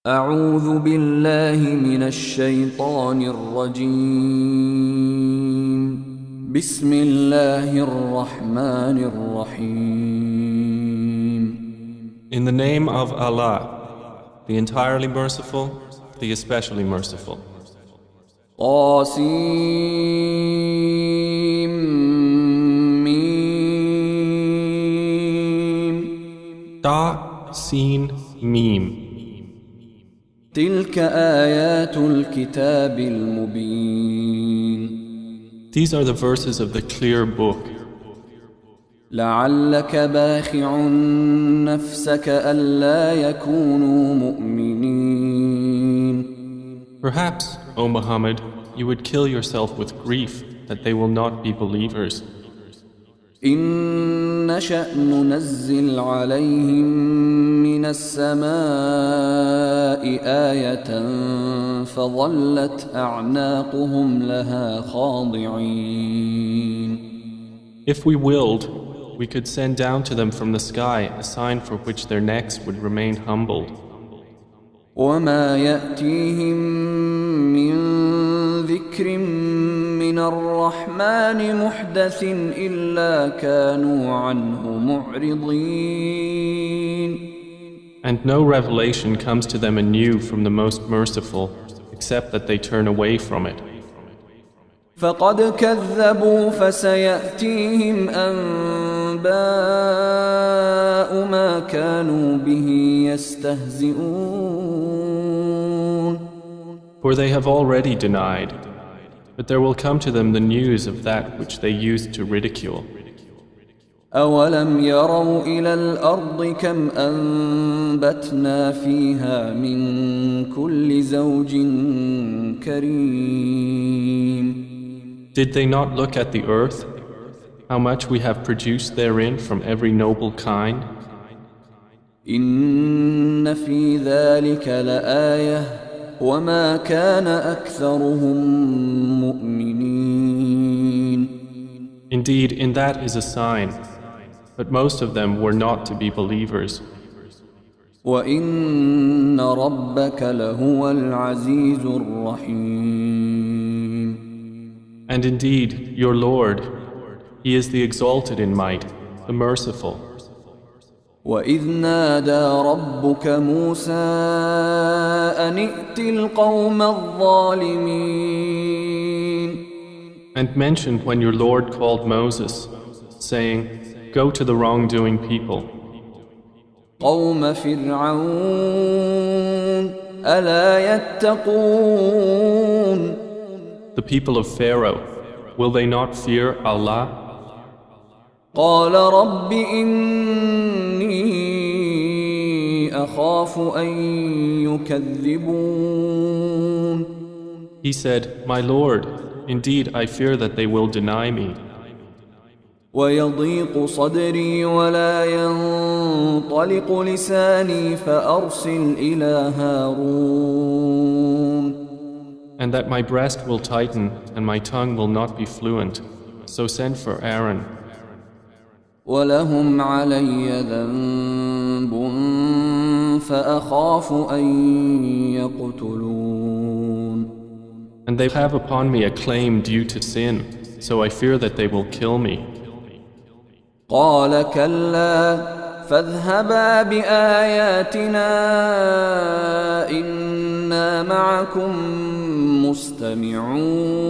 أعوذ بالله من الشيطان الرجيم بسم الله الرحمن الرحيم In the name of Allah, the entirely merciful, the especially merciful. طاسيم ميم Ta, Sin, Mim. تلك آيات الكتاب المبين These are the verses of the clear book. لعلك باخع نفسك ألا يكونوا مؤمنين Perhaps, O Muhammad, you would kill yourself with grief that they will not be believers. إن نشأ ننزل عليهم من السماء آية فظلت أعناقهم لها خاضعين If we willed, we could send down to them from the sky a sign for which their necks would remain humbled. وما يأتيهم من ذكر من الرحمن محدث إلا كانوا عنه معرضين And no revelation comes to them anew from the Most Merciful, except that they turn away from it. فقد كذبوا فسيأتيهم أنباء ما كانوا به يستهزئون For they have already denied, but there will come to them the news of that which they used to ridicule. أولم يروا إلى الأرض كم أنبتنا فيها من كل زوج كريم Did they not look at the earth, how much we have produced therein from every noble kind? إن في ذلك لآية وما كان أكثرهم مؤمنين Indeed, in that is a sign, but most of them were not to be believers. وإن ربك لهو العزيز الرحيم And indeed, your Lord, He is the exalted in might, the merciful. وإذ نادى ربك موسى أن ائت القوم الظالمين And mentioned when your Lord called Moses, saying, Go to the wrongdoing people. قوم فرعون ألا يتقون The people of Pharaoh, will they not fear Allah? قال رب إني أخاف أن يكذبون He said, My Lord, indeed I fear that they will deny me. ويضيق صدري ولا ينطلق لساني فأرسل إلى هارون And that my breast will tighten and my tongue will not be fluent. So send for Aaron. ولهم علي ذنب فأخاف أن يقتلون And they have upon me a claim due to sin, so I fear that they will kill me. قال كلا فاذهبا بآياتنا إنا معكم مستمعون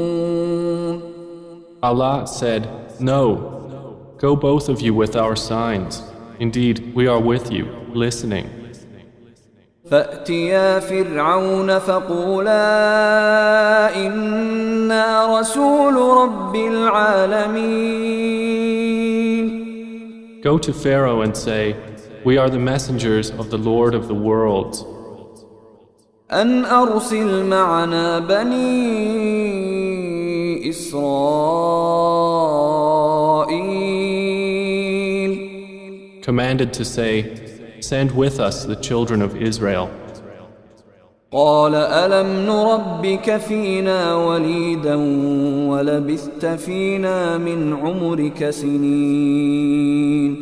Allah said, No, go both of you with our signs. Indeed, we are with you, listening. فأتيا فرعون فقولا إنا رسول رب العالمين Go to Pharaoh and say, We are the messengers of the Lord of the worlds. أن أرسل معنا بني إسرائيل Commanded to say, Send with us the children of Israel. قال ألم نربك فينا وليدا ولبثت فينا من عمرك سنين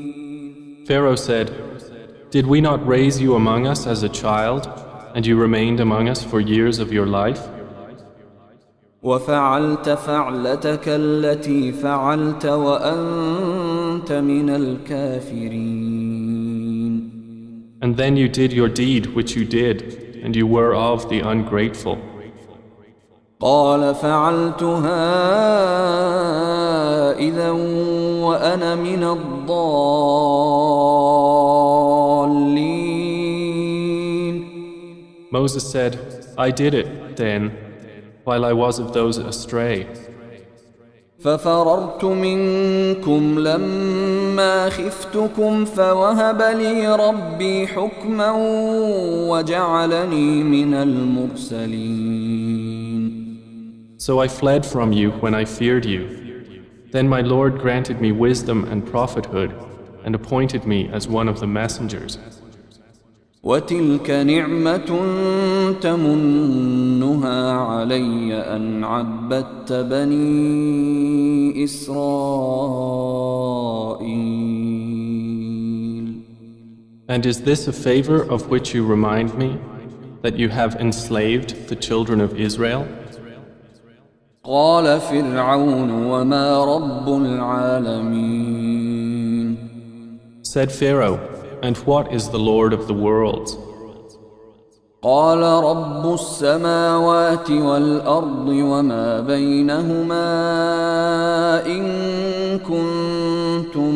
Pharaoh said, Did we not raise you among us as a child, And you remained among us for years of your life? وفعلت فعلتك التي فعلت وأنت من الكافرين. And then you did your deed which you did, and you were of the ungrateful. قال فعلتها إذا وأنا من الضالين. Moses said, I did it then, while I was of those astray. ففررت منكم لما خفتكم فوهب لي ربي حكما وجعلني من المرسلين. So I fled from you when I feared you. Then my Lord granted me wisdom and prophethood and appointed me as one of the messengers. وتلك نعمة تمنها علي أن عبدت بني إسرائيل. And is this a favor of which you remind me, that you have enslaved the children of Israel? قال فرعون وما رب العالمين. Said Pharaoh, and what is the Lord of the worlds? قال رب السماوات والأرض وما بينهما إن كنتم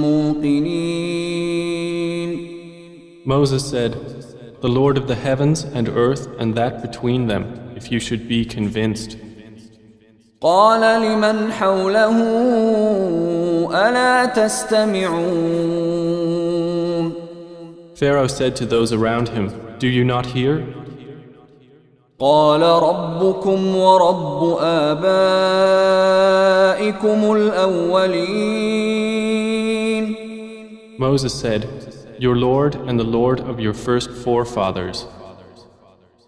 موقنين. Moses said, the Lord of the heavens and earth and that between them, if you should be convinced. قال لمن حوله ألا تستمعون. Pharaoh said to those around him, do you not hear? قال ربكم ورب آبائكم الأولين. Moses said, your Lord and the Lord of your first forefathers.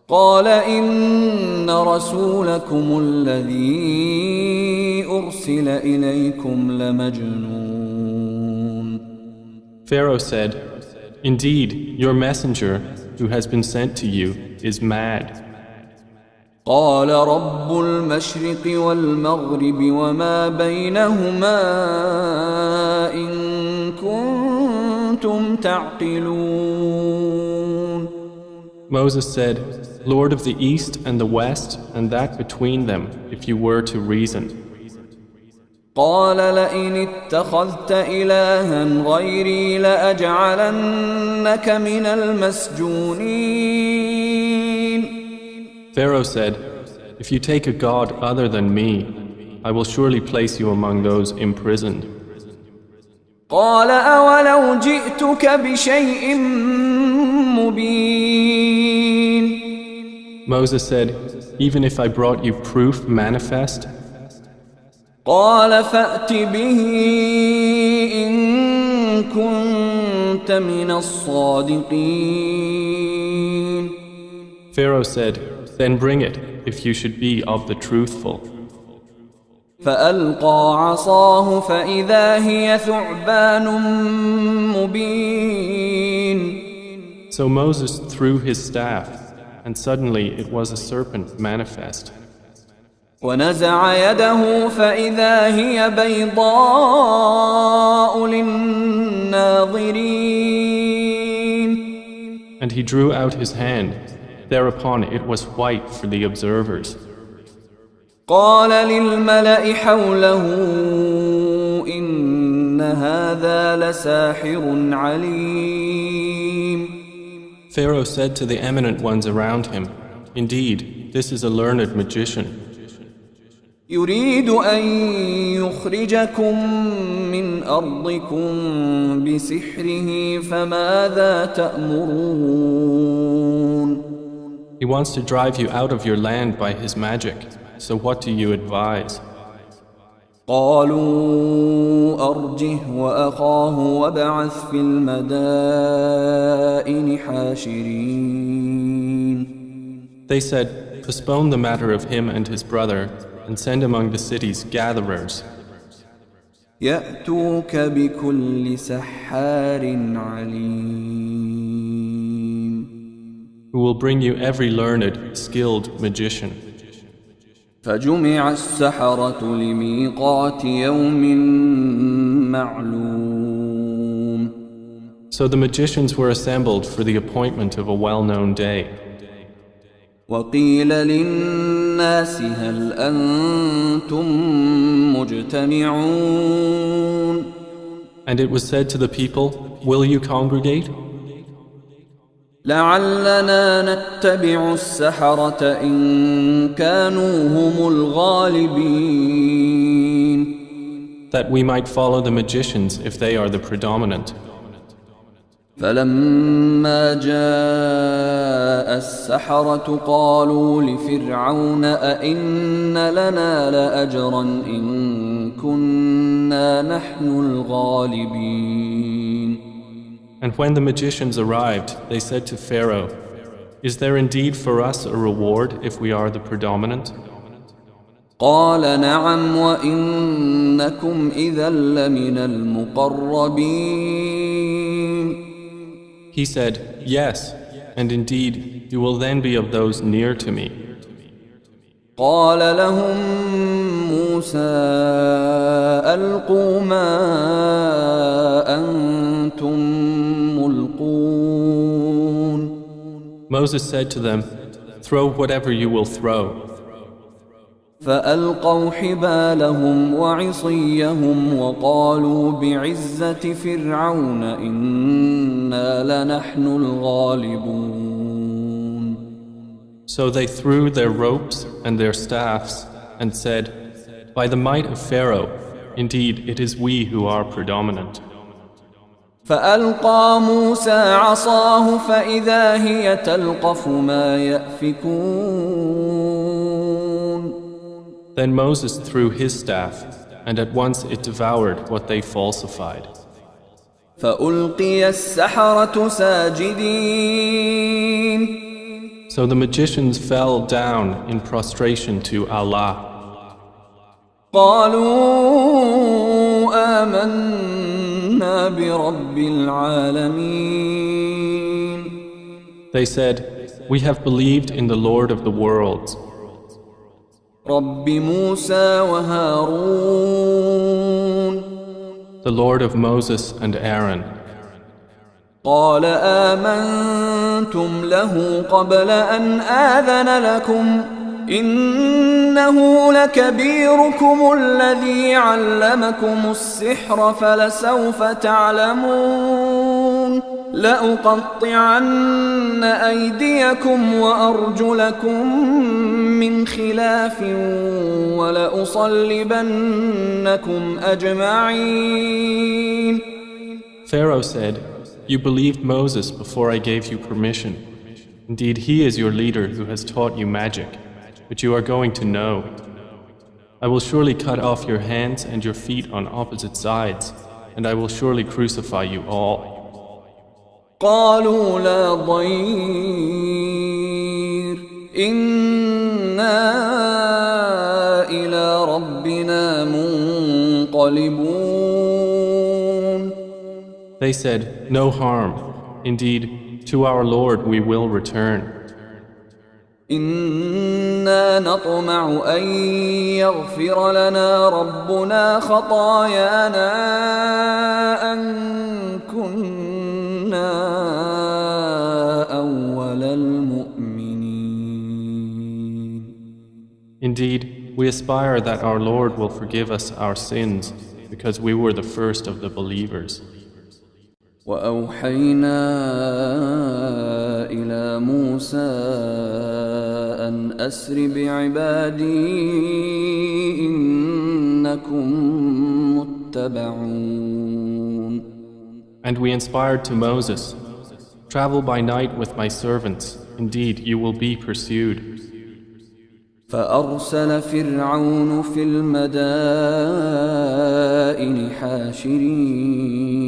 قال إن رسولكم الذي أرسل إليكم لمجنون. Pharaoh said, indeed, your messenger who has been sent to you is mad. قال رب المشرق والمغرب وما بينهما إن كنتم تعقلون. Moses said, Lord of the east and the west and that between them, if you were to reason. قال لئن اتخذت إلها غيري لأجعلنك من المسجونين. Pharaoh said, if you take a god other than me, I will surely place you among those imprisoned. قال أولو جئتك بشيء مبين. Moses said, even if I brought you proof manifest. قال فأت به إن كنت من الصادقين. Pharaoh said, then bring it if you should be of the truthful. فألقى عصاه فإذا هي ثعبان مبين. So Moses threw his staff, and suddenly it was a serpent manifest. ونزع يده فإذا هي بيضاء للناظرين. And he drew out his hand. Thereupon it was white for the observers. قال للملأ حوله إن هذا لساحر عليم. Pharaoh said to the eminent ones around him, indeed, this is a learned magician. يريد أن يخرجكم من أرضكم بسحره فماذا تأمرون. He wants to drive you out of your land by his magic. So what do you advise? قالوا أرجه وأخاه وابعث في المدائن حاشرين. They said, postpone the matter of him and his brother and send among the cities gatherers. يأتوك بكل سحار عليم. who will bring you every learned, skilled magician. فجمع السحرة لميقات يوم معلوم. So the magicians were assembled for the appointment of a well-known day. وقيل للناس هل أنتم مجتمعون. And it was said to the people, will you congregate? لعلنا نتبع السحرة إن كانوا هم الغالبين. That we might follow the magicians if they are the predominant. فلما جاء السحرة قالوا لفرعون أئن لنا لأجرا إن كنا نحن الغالبين. And when the magicians arrived, they said to Pharaoh, is there indeed for us a reward if we are the predominant? قال نعم وإنكم إذا لمن المقربين. He said, yes, and indeed you will then be of those near to me. قال لهم موسى ألقوا ما أنتم ملقون. Moses said to them, throw whatever you will throw. فألقوا حبالهم وعصيهم وقالوا بعزة فرعون إنا لنحن الغالبون. So they threw their ropes and their staffs and said, by the might of Pharaoh, indeed it is we who are predominant. فألقى موسى عصاه فإذا هي تلقف ما يأفكون. Then Moses threw his staff, and at once it devoured what they falsified. فألقي السحرة ساجدين. So the magicians fell down in prostration to Allah. قالوا آمنا برب العالمين. They said, we have believed in the Lord of the worlds, رب موسى وهارون. the Lord of Moses and Aaron. قال آمنتم له قبل أن آذن لكم إنه لكبيركم الذي علمكم السحر فلسوف تعلمون لأقطعن أيديكم وأرجلكم من خلاف ولأصلبنكم أجمعين. Pharaoh said, you believed Moses before I gave you permission. Indeed, he is your leader who has taught you magic, but you are going to know. I will surely cut off your hands and your feet on opposite sides, and I will surely crucify you all. قالوا لا ضير إنا إلى ربنا منقلبون. They said, no harm. Indeed, to our Lord we will return. إنا نطمع أن يغفر لنا ربنا خطايانا أن كنا أول المؤمنين. Indeed, we aspire that our Lord will forgive us our sins because we were the first of the believers. وأوحينا إلى موسى أن أسر بعبادي إنكم متبعون. And we inspired to Moses, travel by night with my servants, indeed you will be pursued. فأرسل فرعون في المدائن حاشرين.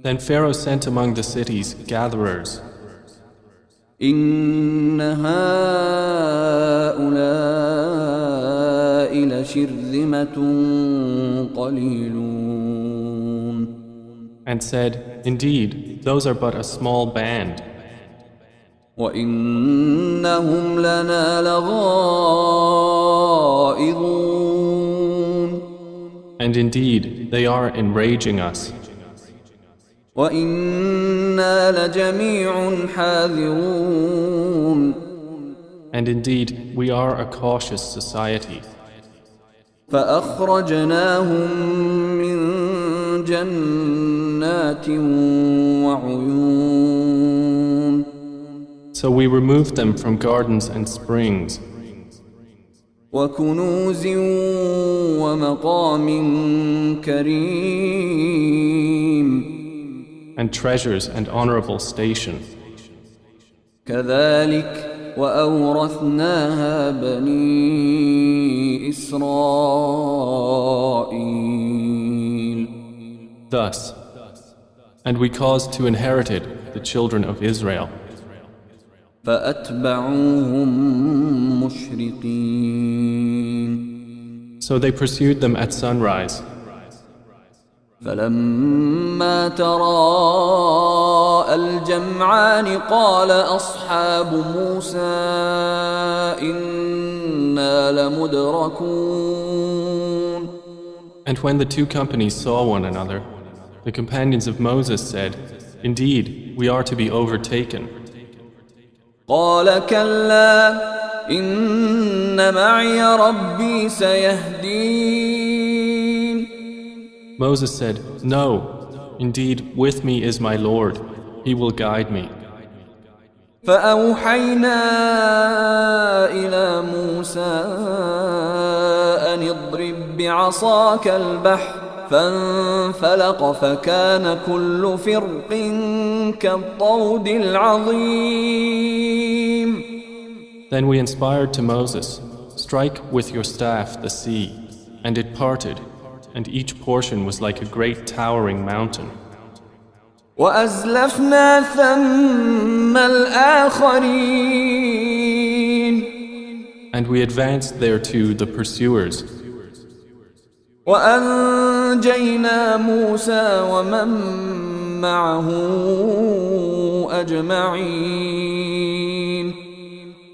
Then Pharaoh sent among the cities gatherers. إن هؤلاء لشرذمة قليلون. And said, indeed, those are but a small band. وإنهم لنا لغائظون. And indeed, they are enraging us. وإنا لجميع حاذرون. And indeed, we are a cautious society. فأخرجناهم من جنات وعيون. So we removed them from gardens and springs, وكنوز ومقام كريم. and treasures and honorable station. كذلك وأورثناها بني إسرائيل. Thus, and we caused to inherit it the children of Israel. فأتبعوهم مشرقين. So they pursued them at sunrise. فلما تراءى الجمعان قال أصحاب موسى إنا لمدركون. And when the two companies saw one another, the companions of Moses said, "Indeed, we are to be overtaken." قال كلا إن معي ربي سيهدين. Moses said, "No, indeed, with me is my Lord. He will guide me." فأوحينا إلى موسى أن اضرب بعصاك البحر فانفلق فكان كل فرق كالطود العظيم. Then we inspired to Moses, "Strike with your staff the sea," and it parted, and each portion was like a great towering mountain. وأزلفنا ثم الآخرين. And we advanced thereto the pursuers. وأنجينا موسى ومن معه أجمعين.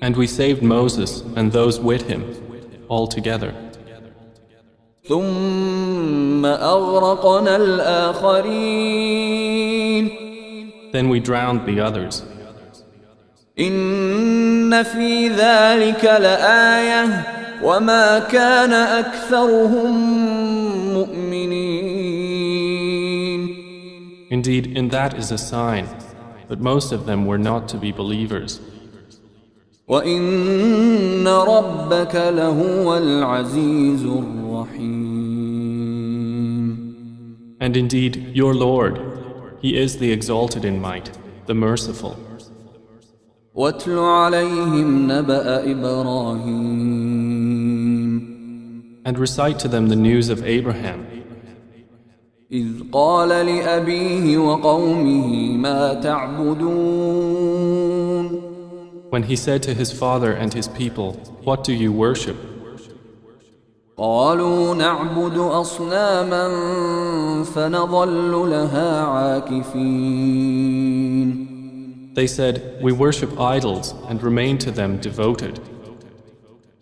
And we saved Moses and those with him, all together. ثم أغرقنا الآخرين. Then we drowned the others. إن في ذلك لآية وما كان أكثرهم مؤمنين. Indeed, in that is a sign, but most of them were not to be believers. وإن ربك لهو العزيز الرحيم. And indeed, your Lord, He is the exalted in might, the merciful. واتل عليهم نبأ إبراهيم. And recite to them the news of Abraham, إذ قال لأبيه وقومه ما تعبدون. when he said to his father and his people, "What do you worship?" قالوا نعبد أصناما فنظل لها عاكفين. They said, "We worship idols and remain to them devoted."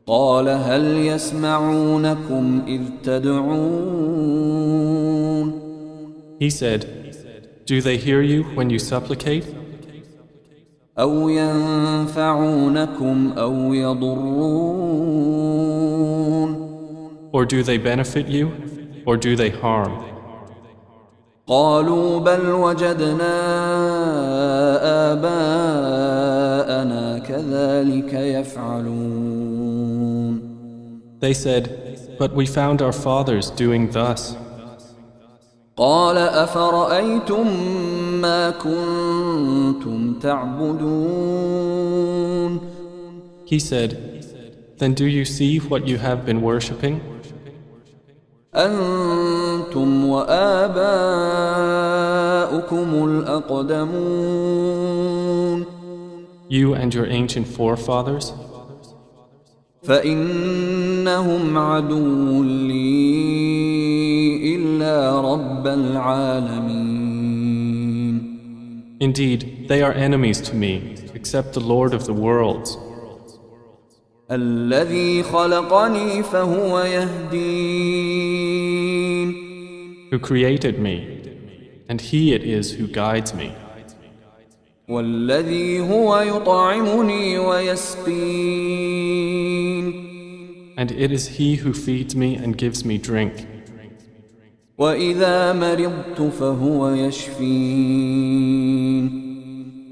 قال هل يسمعونكم إذ تدعون. He said, "Do they hear you when you supplicate? أو ينفعونكم أو يضرون. Or do they benefit you, or do they harm?" قالوا بل وجدنا آباءنا كذلك يفعلون. They said, "But we found our fathers doing thus." قال أفرأيتم ما كنتم تعبدون. He said, "Then do you see what you have been worshipping? أنتم وآباؤكم الأقدمون. You and your ancient forefathers? فإنهم عدو لي إلا رب العالمين. Indeed, they are enemies to me, except the Lord of the worlds, الذي خلقني فهو يهدين who created me, and He it is who guides me, والذي هو يطعمني ويسقين and it is He who feeds me and gives me drink. وإذا مرضت فهو يشفين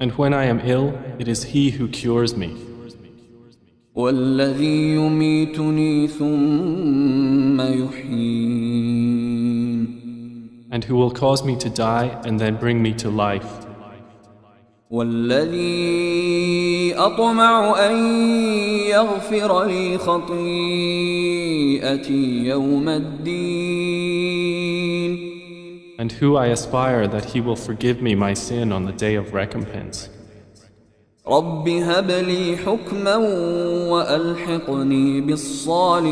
And when I am ill, it is He who cures me, والذي يميتني ثم يحيين and who will cause me to die and then bring me to life, والذي أطمع أن يغفر لي خطيئتي يوم الدين and who I aspire that He will forgive me my sin on the day of recompense. رب هب لي حكما وألحقني بالصالحين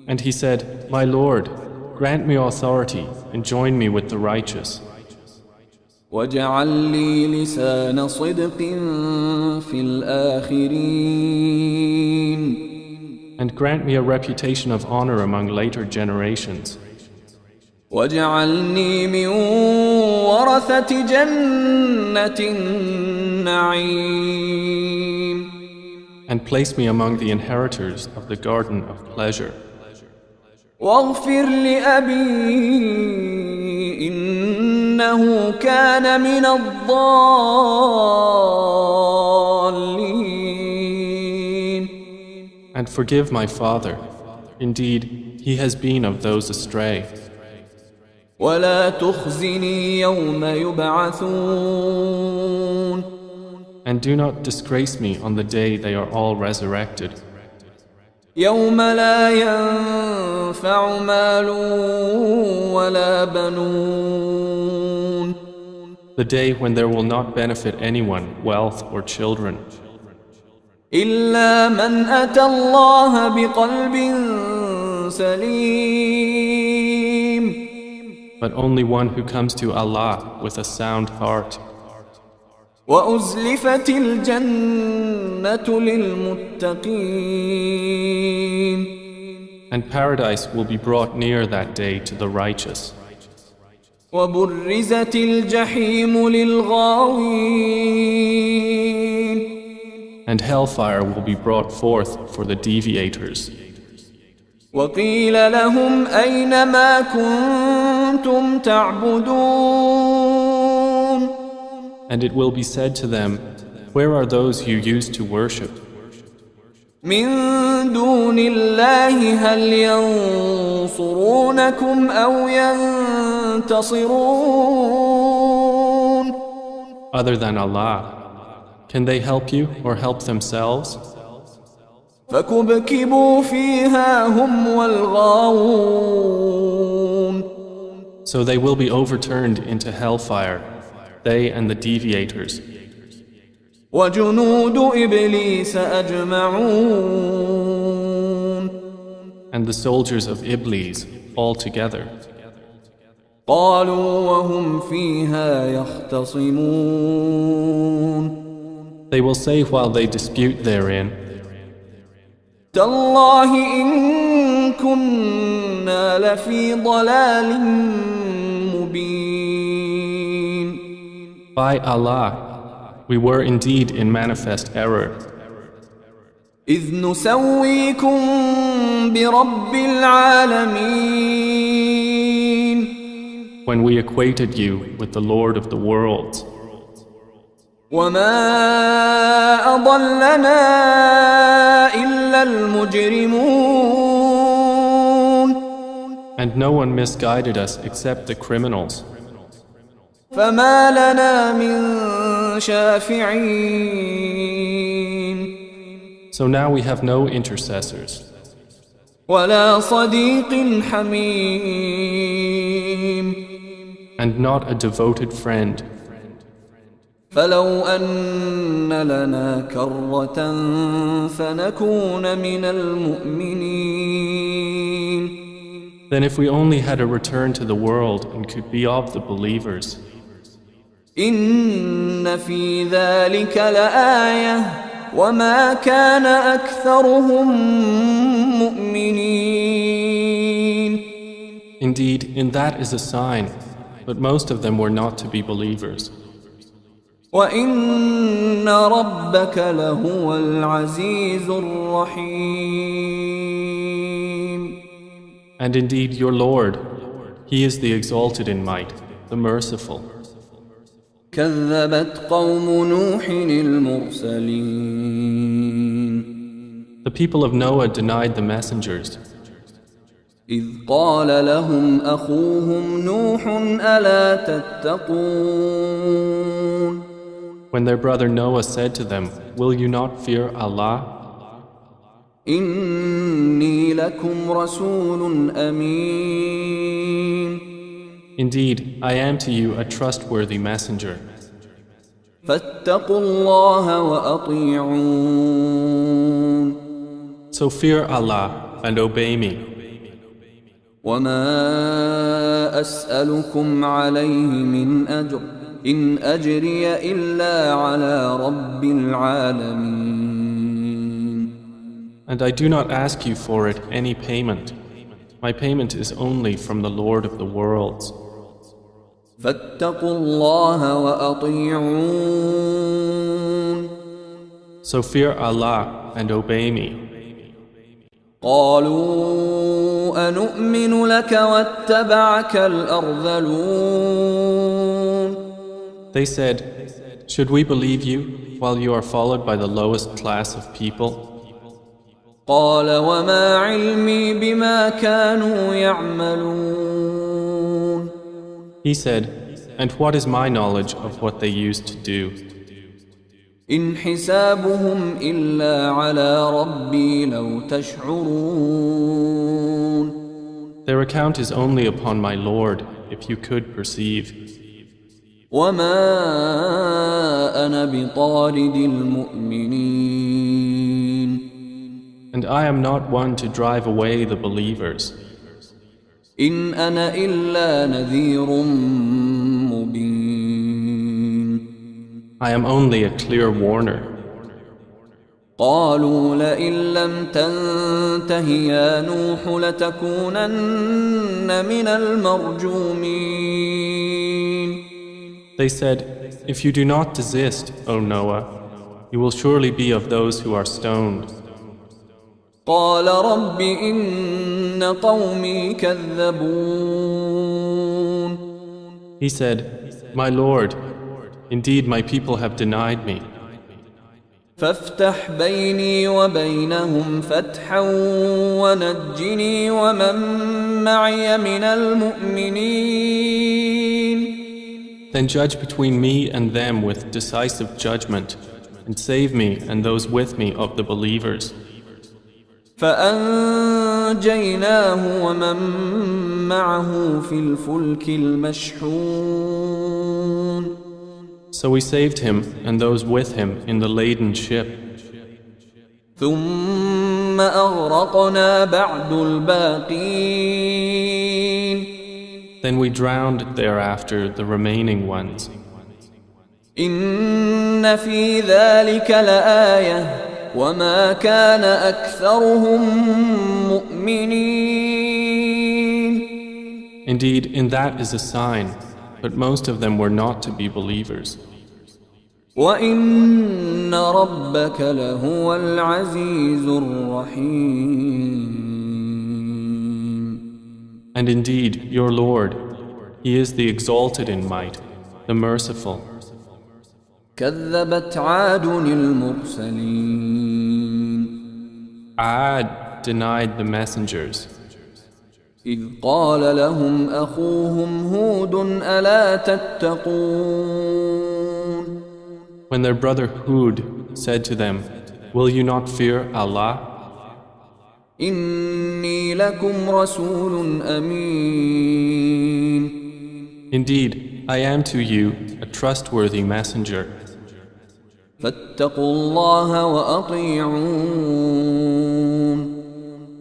And he said, My Lord, grant me authority and join me with the righteous, واجعل لي لسان صدق في الآخرين and grant me a reputation of honor among later generations, واجعلني من ورثة جنة النعيم and place me among the inheritors of the garden of pleasure. واغفر لأبي إنه كان من الضالين And forgive my father. Indeed, he has been of those astray. ولا تخزني يوم يبعثون And do not disgrace me on the day they are all resurrected, يوم لا ينفع مال ولا بنون the day when there will not benefit anyone, wealth or children, إلا من أتى الله بقلب سليم but only one who comes to Allah with a sound heart. وأزلفت الجنة للمتقين And paradise will be brought near that day to the righteous. وبرزت الجحيم للغاوين And hellfire will be brought forth for the deviators. وقيل لهم أين ما كنتم تعبدون And it will be said to them, Where are those you used to worship? من دون الله هل ينصرونكم أو ينتصرون Other than Allah, can they help you or help themselves? فكبكبوا فيها هم والغاوون So they will be overturned into hellfire, they and the deviators, وجنود إبليس أجمعون and the soldiers of Iblis all together. قالوا وهم فيها يختصمون They will say while they dispute therein, تالله إن كنا لفي ضلال مبين By Allah, we were indeed in manifest error, إذ نسويكم برب العالمين when we equated you with the Lord of the worlds. وما أضلنا إلا المجرمون And no one misguided us except the criminals. فما لنا من شافعين So now we have no intercessors, ولا صديق حميم and not a devoted friend. فلو أن لنا كرة فنكون من المؤمنين Then if we only had a return to the world and could be of the believers, إن في ذلك لآية وما كان أكثرهم مؤمنين. indeed, in that is a sign, but most of them were not to be believers. وإن ربك لهو العزيز الرحيم. And indeed, your Lord, He is the exalted in might, the merciful. كذبت قوم نوح المرسلين. The people of Noah denied the messengers. إذ قال لهم أخوهم نوح ألا تتقون. When their brother Noah said to them, "Will you not fear Allah? إني لكم رسول أمين. Indeed, I am to you a trustworthy messenger. فاتقوا الله وأطيعون. So fear Allah and obey me. وما أسألكم عليه من أجر إن أجري إلا على رب العالمين. And I do not ask you for it any payment. My payment is only from the Lord of the worlds. فاتقوا الله وأطيعون. So fear Allah and obey me. قالوا أنؤمن لك واتبعك الأرذلون. They said, "Should we believe you while you are followed by the lowest class of people?" قال وما علمي بما كانوا يعملون. He said, "And what is my knowledge of what they used to do? إن حسابهم إلا على ربي لو تشعرون. Their account is only upon my Lord, if you could perceive. وما أنا بطارد المؤمنين. And I am not one to drive away the believers. إن أنا إلا نذير مبين. I am only a clear warner." قالوا لئن لم تنته يا نوح لتكونن من المرجومين. They said, "If you do not desist, O Noah, you will surely be of those who are stoned." قال رب إن قومي كذبون. He said, "My Lord, indeed my people have denied me. فافتح بيني وبينهم فتحا ونجني ومن معي من المؤمنين. Then judge between me and them with decisive judgment, and save me and those with me of the believers." فأنجيناه ومن معه في الفلك المشحون. So we saved him and those with him in the laden ship. ثم أغرقنا بعد الباقين. Then we drowned thereafter the remaining ones. إن في ذلك لآية وما كان أكثرهم مؤمنين. Indeed, in that is a sign, but most of them were not to be believers. وإن ربك لهو العزيز الرحيم. And indeed, your Lord, He is the exalted in might, the merciful. كذبت عاد المرسلين. Ad denied the messengers. إذ قال لهم أخوهم هود ألا تتقون. When their brother Hud said to them, "Will you not fear Allah? إني لكم رسول أمين. Indeed, I am to you a trustworthy messenger. فاتقوا الله وأطيعون.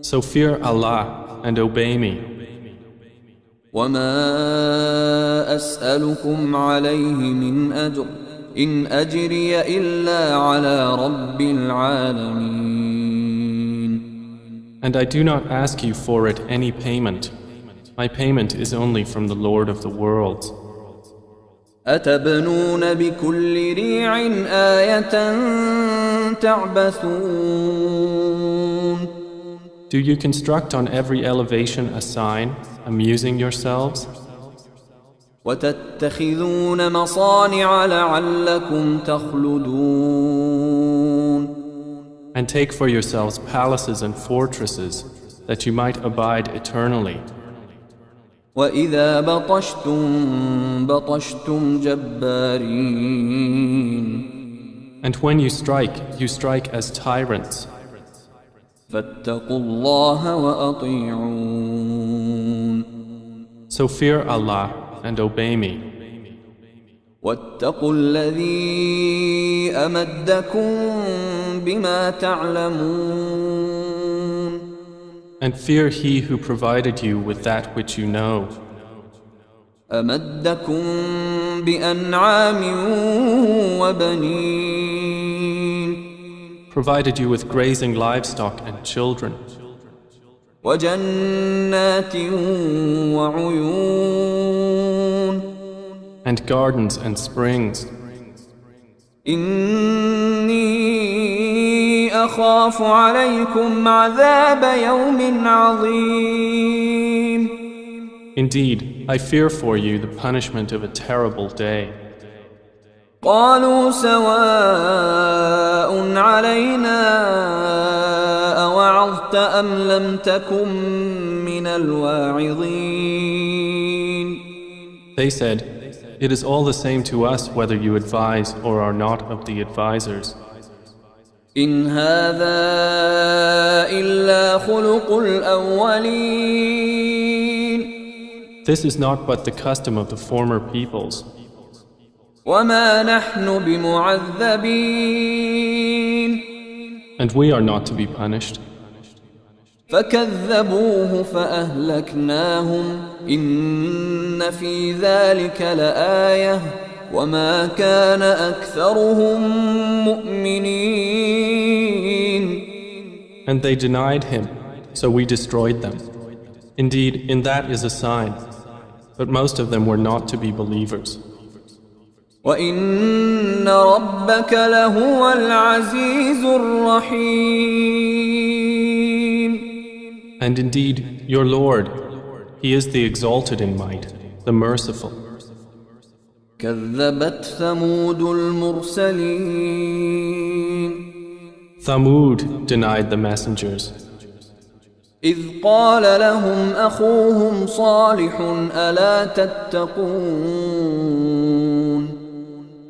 So fear Allah and obey me. وما أسألكم عليه من أجر إن أجري إلا على رب العالمين. And I do not ask you for it any payment. My payment is only from the Lord of the worlds. أتبنون بكل ريع آية تعبثون. Do you construct on every elevation a sign, amusing yourselves? وتتخذون مصانع لعلكم تخلدون. And take for yourselves palaces and fortresses, that you might abide eternally. وإذا بطشتم بطشتم جبارين. And when you strike as tyrants. فاتقوا الله وأطيعون. So fear Allah and obey me. واتقوا الذي أمدكم بما تعلمون. And fear He who provided you with that which you know. أمدكم بأنعام وبنين. Provided you with grazing livestock and children. وجنات وعيون. And gardens and springs. إني أخاف عليكم عذاب يوم عظيم. Indeed, I fear for you the punishment of a terrible day. قالوا سواء علينا أوعظت أم لم تكن من الواعظين. They said, "It is all the same to us whether you advise or are not of the advisors." إن هذا إلا خلق الأولين. This is not but the custom of the former peoples. وما نحن بمعذبين. And we are not to be punished. فكذبوه فأهلكناهم إن في ذلك لآية وما كان أكثرهم مؤمنين. And they denied him, so we destroyed them. Indeed, in that is a sign, but most of them were not to be believers. وإن ربك لهو العزيز الرحيم. And indeed, your Lord, He is the exalted in might, the merciful. كذبت ثمود المرسلين. Thamud denied the messengers. إذ قال لهم أخوهم صالح ألا تتقون.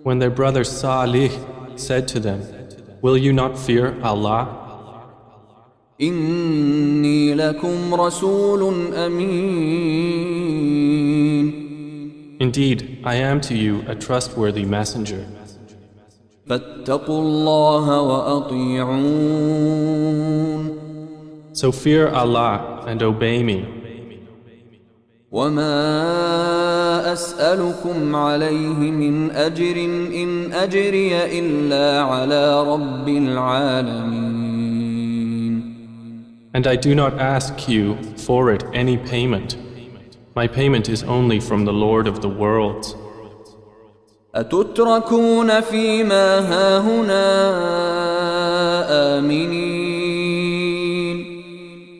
When their brother Salih said to them, "Will you not fear Allah? إني لكم رسول أمين. Indeed, I am to you a trustworthy messenger. فاتقوا الله وأطيعون. So fear Allah and obey me. وما أسألكم عليه من أجر إن أجري إلا على رب العالمين. And I do not ask you for it any payment. My payment is only from the Lord of the worlds. أتتركون فيما هاهنا آمنين.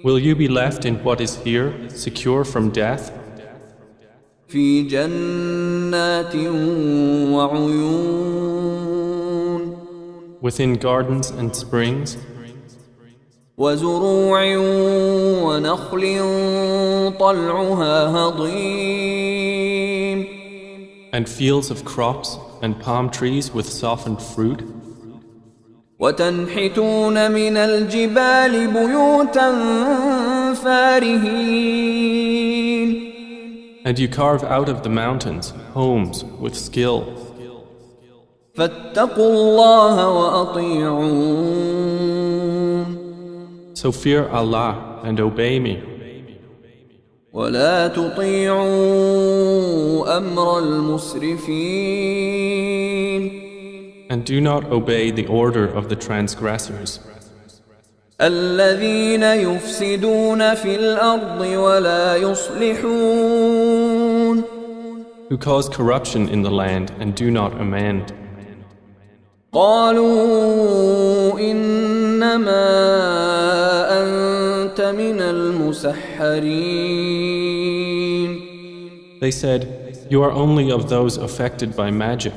Will you be left in what is here, secure from death? في جنات وعيون. Within gardens and springs, وزروع ونخل طلعها هضيم. and fields of crops and palm trees with softened fruit, وتنحتون من الجبال بيوتا فارهين. and you carve out of the mountains homes with skill. فاتقوا الله وأطيعون. So fear Allah and obey me. ولا تطيعوا أمر المسرفين And do not obey the order of the transgressors, الذين يفسدون في الأرض ولا يصلحون who cause corruption in the land and do not amend. قالوا إنما أنت من المسحرين They said, "You are only of those affected by magic.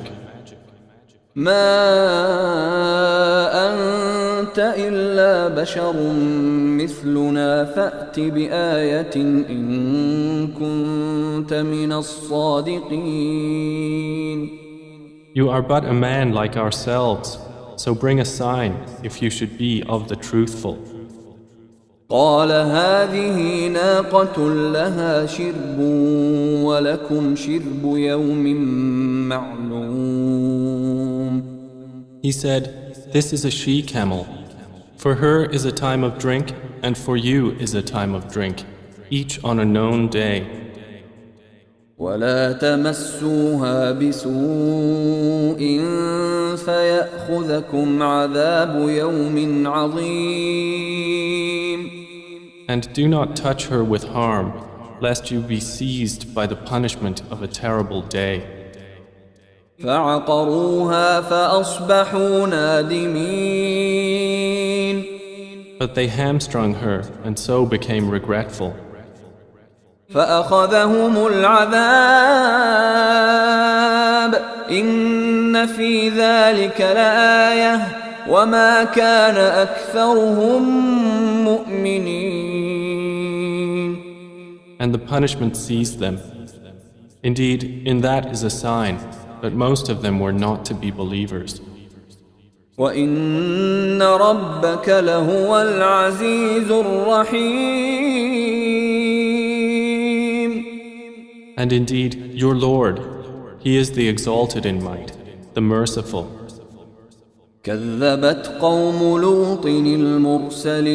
ما أنت إلا بشر مثلنا فأت بآية إن كنت من الصادقين." You are but a man like ourselves, so bring a sign if you should be of the truthful. قال هذه ناقة لها شرب ولكم شرب يوم معلوم. He said, "This is a she-camel. For her is a time of drink, and for you is a time of drink, each on a known day. ولا تمسوها بسوء فيأخذكم عذاب يوم عظيم. And do not touch her with harm, lest you be seized by the punishment of a terrible day." فعقروها فأصبحوا نادمين. But they hamstrung her and so became regretful. فأخذهم العذاب إن في ذلك لآية وما كان أكثرهم مؤمنين. And the punishment seized them. Indeed, in that is a sign, but most of them were not to be believers. وإن ربك لهو العزيز الرحيم. And indeed, your Lord, He is the exalted in might, the merciful. كذبت قوم لوط المرسلين.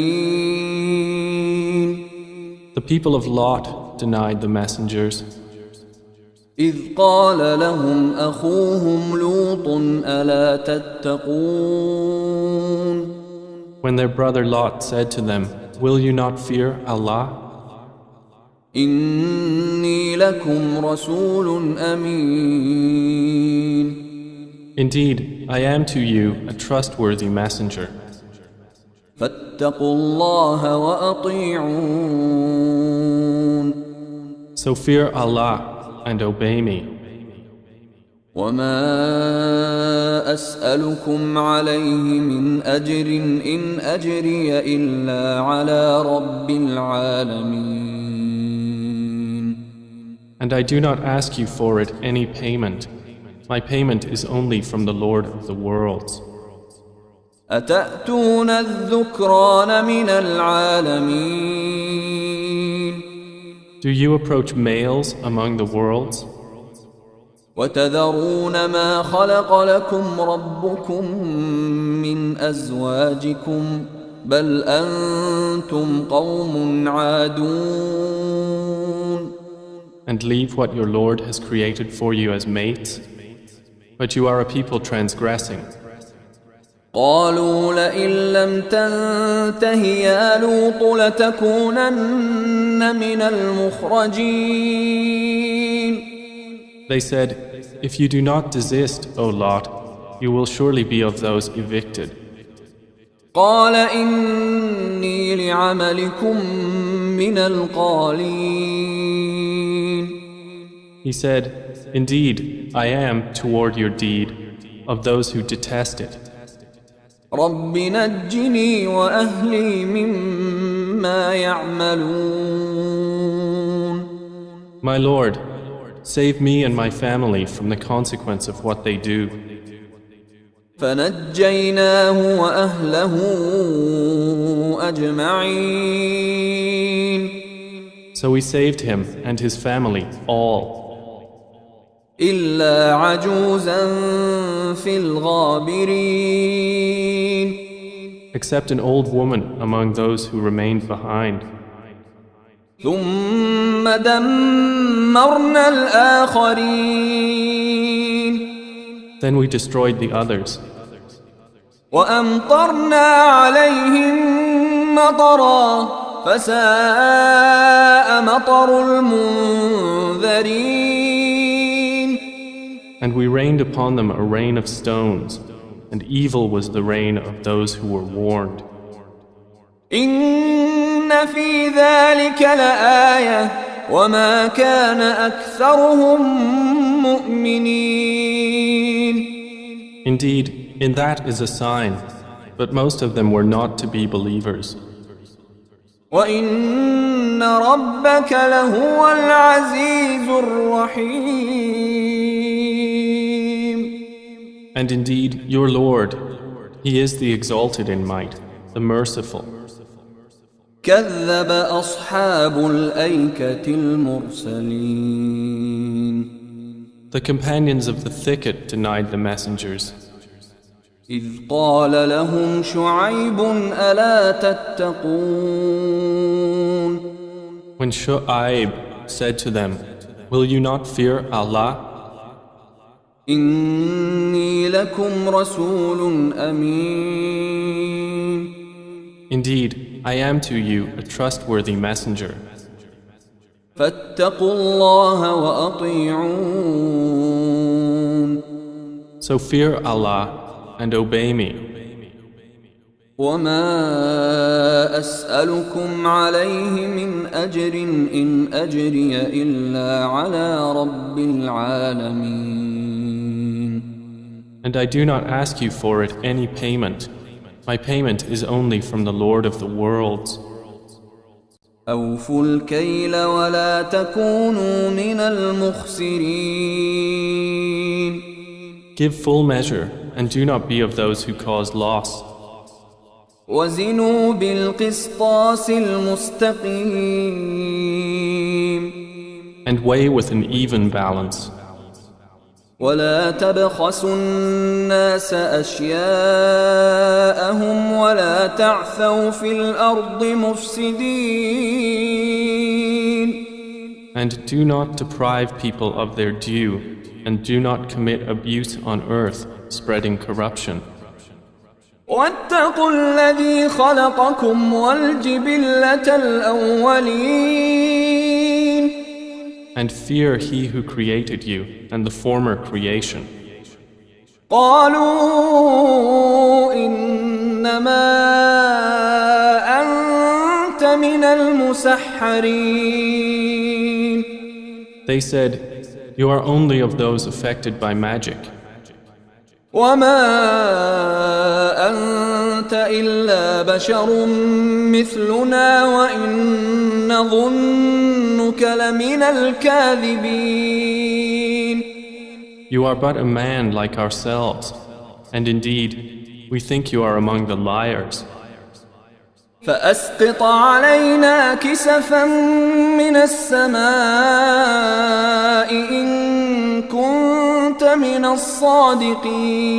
The people of Lot denied the messengers. إذ قال لهم أخوهم لوط ألا تتقون. When their brother Lot said to them, "Will you not fear Allah? إني لكم رسول أمين. Indeed, I am to you a trustworthy messenger. فاتقوا الله وأطيعون. So fear Allah and obey me. وما أسألكم عليه من أجر إن أجري إلا على رب العالمين. And I do not ask you for it any payment. My payment is only from the Lord of the worlds. أتأتون الذكران من العالمين. Do you approach males among the worlds? وتذرون ما خلق لكم ربكم من أزواجكم بل أنتم قوم عادون. And leave what your Lord has created for you as mates? But you are a people transgressing. قالوا لئن لم تنته يا لوط لتكونن من المخرجين. They said, "If you do not desist, O Lot, you will surely be of those evicted." قال إني لعملكم من القالين. He said, "Indeed, I am toward your deed of those who detest it. رب نجني وأهلي مما يعملون. My Lord, save me and my family from the consequence of what they do." فنجيناه وأهله أجمعين. So we saved him and his family all, إلا عجوزا في الغابرين. except an old woman among those who remained behind. ثم دمرنا الآخرين Then we destroyed the others. وأمطرنا عليهم مطرا فساء مطر المنذرين And we rained upon them a rain of stones, and evil was the rain of those who were warned. إن في ذلك لآية وما كان أكثرهم مؤمنين Indeed, in that is a sign, but most of them were not to be believers. وإن ربك لهو العزيز الرحيم And indeed, your Lord, He is the exalted in might, the merciful. كذب أصحاب الأيكة المرسلين The companions of the thicket denied the messengers. إذ قال لهم شعيب ألا تتقون When Shu'aib said to them, Will you not fear Allah? إني لكم رسول أمين Indeed, I am to you a trustworthy messenger. فاتقوا الله وأطيعون So fear Allah and obey me. وما أسألكم عليه من أجر إن أجري إلا على رب العالمين And I do not ask you for it any payment. My payment is only from the Lord of the worlds. أوفوا الكيل ولا تكونوا من المخسرين Give full measure and do not be of those who cause loss. وزنوا بالقسطاس المستقيم And weigh with an even balance. ولا تبخسوا الناس أشياءهم ولا تعثوا في الأرض مفسدين And do not deprive people of their due, and do not commit abuse on earth, spreading corruption. واتقوا الذي خلقكم والجبلة الأولين And fear He who created you and the former creation. قالوا إنما أنت من المسحرين They said, You are only of those affected by magic. وما أنت إلا بشر مثلنا وإن نظنك لمن الكاذبين You are but a man like ourselves, and indeed, we think you are among the liars. فأسقط علينا كسفا من السماء إن كنت من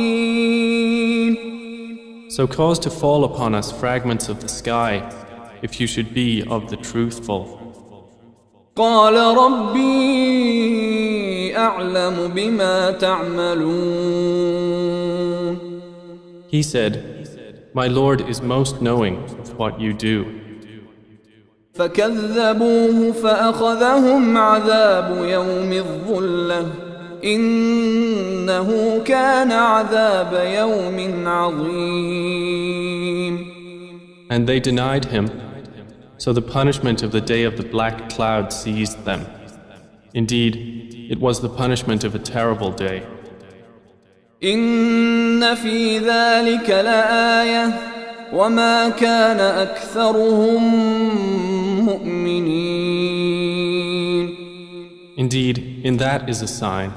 الصادقين So cause to fall upon us fragments of the sky, if you should be of the truthful. قال ربي أعلم بما تعملون He said, My Lord is most knowing of what you do. فكذبوه فأخذهم عذاب يوم الظلة إنه كان عذاب يوم عظيم And they denied him, so the punishment of the day of the black cloud seized them. Indeed, it was the punishment of a terrible day. إن في ذلك لآية وما كان أكثرهم مؤمنين Indeed, in that is a sign,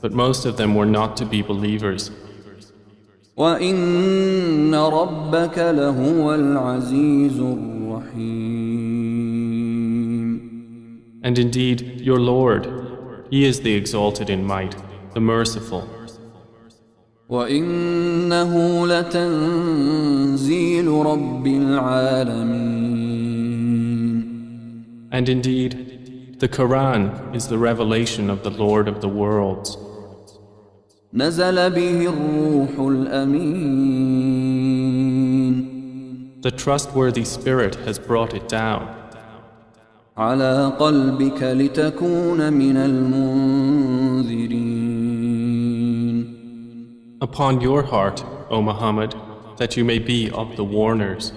but most of them were not to be believers. وإن ربك لهو العزيز الرحيم And indeed, your Lord, He is the exalted in might, the merciful. وإنه لتنزيل رب العالمين And indeed, the Quran is the revelation of the Lord of the worlds. نزل به الروح الأمين The trustworthy Spirit has brought it down على قلبك لتكون من المنذرين upon your heart, O Muhammad, that you may be of the warners,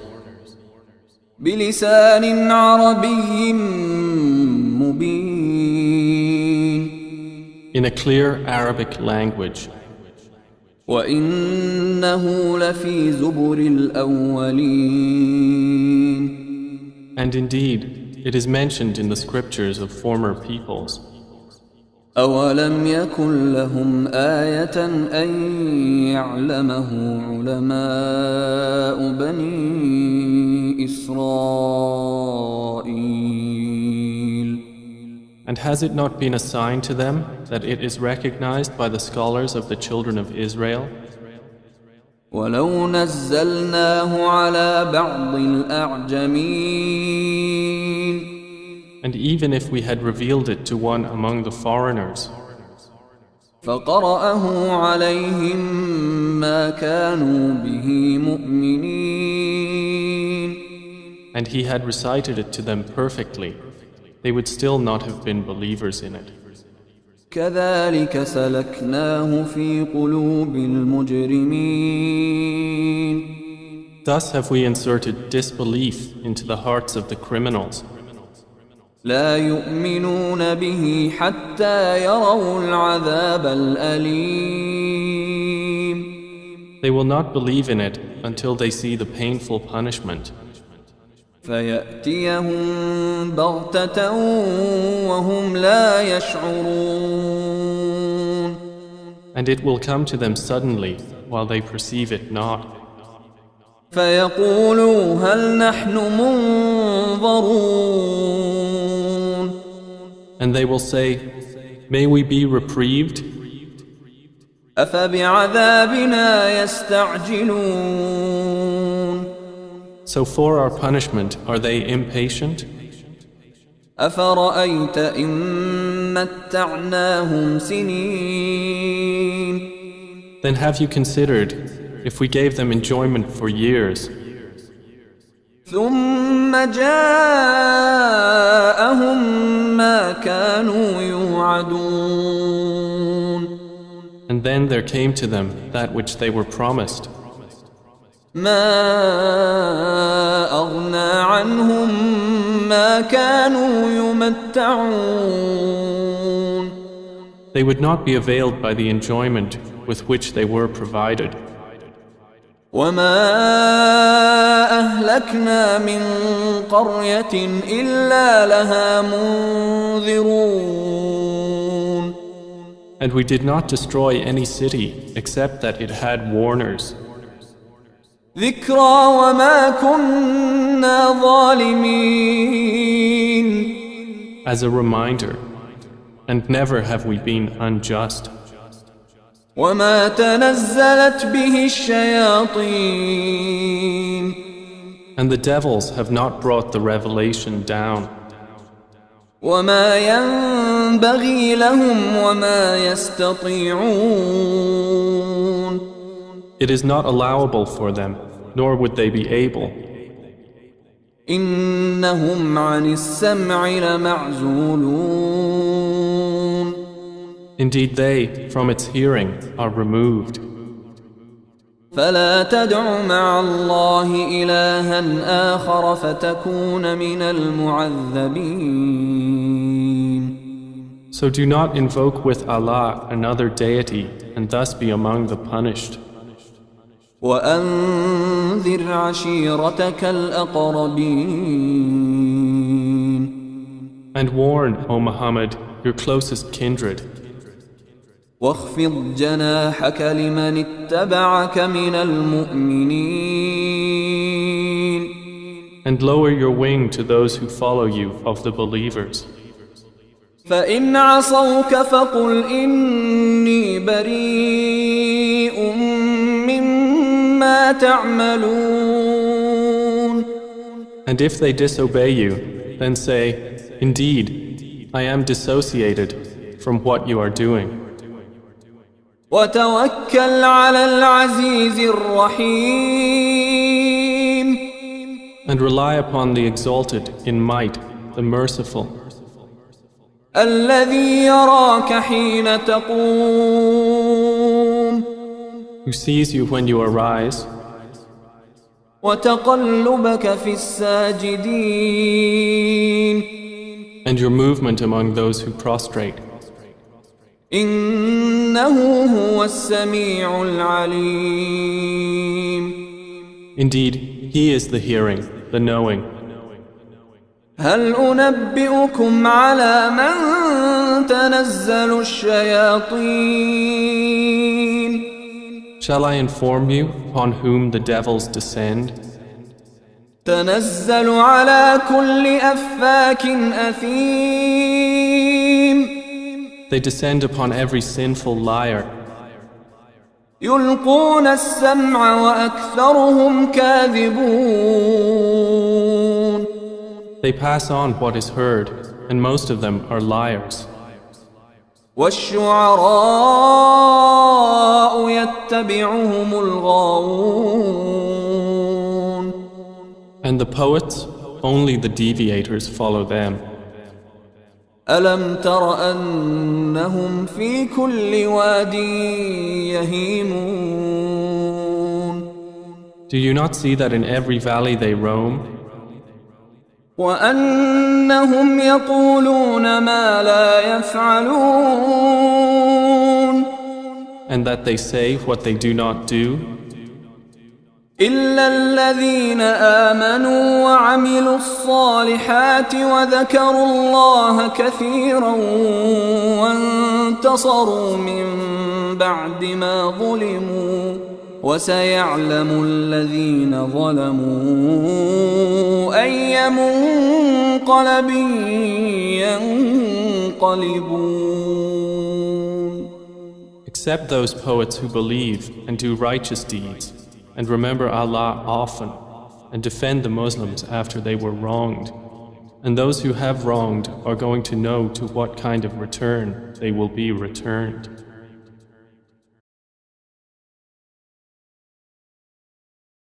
بلسان عربي مبين in a clear Arabic language. وإنه لفي زبر الأولين And indeed, it is mentioned in the scriptures of former peoples. أولم يكن لهم آية أن يعلمه علماء بني إسرائيل And has it not been a sign to them that it is recognized by the scholars of the children of Israel? ولو نزلناه على بعض الأعجمين And even if we had revealed it to one among the foreigners, فقرأه عليهم ما كانوا به مؤمنين and he had recited it to them perfectly, they would still not have been believers in it. كذلك سلكناه في قلوب المجرمين Thus have we inserted disbelief into the hearts of the criminals. لا يؤمنون به حتى يروا العذاب الأليم They will not believe in it until they see the painful punishment. فيأتيهم بغتة وهم لا يشعرون And it will come to them suddenly while they perceive it not. فيقولوا هل نحن منظرون And they will say, may we be reprieved? أفبعذابنا يستعجلون So for our punishment are they impatient? أفرأيت إن متعناهم سنين Then have you considered if we gave them enjoyment for years, ثم جاءهم ما كانوا يوعدون and then there came to them that which they were promised? ما أغنى عنهم ما كانوا يمتعون They would not be availed by the enjoyment with which they were provided. وما أهلكنا من قرية إلا لها منذرون And we did not destroy any city except that it had warners, ذكرى وما كنا ظالمين as a reminder, and never have we been unjust. وما تنزلت به الشياطين And the devils have not brought the revelation down, وما ينبغي لهم وما يستطيعون it is not allowable for them, nor would they be able. إنهم عن السمع لمعزولون Indeed, they, from its hearing, are removed. فلا تدع مع الله إلها آخر فتكون من المعذبين So do not invoke with Allah another deity and thus be among the punished. وأنذر عشيرتك الأقربين And warn, O Muhammad, your closest kindred, واخفض جناحك لمن اتبعك من المؤمنين and lower your wing to those who follow you of the believers. فإن عصوك فقل إني بريء مما تعملون And if they disobey you, then say, Indeed, I am dissociated from what you are doing. وتوكل على العزيز الرحيم And rely upon the exalted in might, the merciful, الذي يراك حين تقوم who sees you when you arise وتقلبك في الساجدين and your movement among those who prostrate. إنه هو السميع العليم. Indeed, He is the hearing, the knowing. هل أنبئكم على من تنزل الشياطين Shall I inform you upon whom the devils descend? تنزل على كل أفاك أثيم They descend upon every sinful liar. يلقون السمع وأكثرهم كاذبون. They pass on what is heard, and most of them are liars. والشعراء يتبعهم الغاوون. And the poets, only the deviators follow them. ألم تر أنهم في كل واد يهيمون. Do you not see that in every valley they roam? وأنهم يقولون ما لا يفعلون. And that they say what they do not do? إلا الذين آمنوا وعملوا الصالحات وذكروا الله كثيرا وانتصروا من بعد ما ظلموا وسيعلم الذين ظلموا أي منقلب ينقلبون. Except those poets who believe and do righteous deeds and remember Allah often and defend the Muslims after they were wronged. And those who have wronged are going to know to what kind of return they will be returned.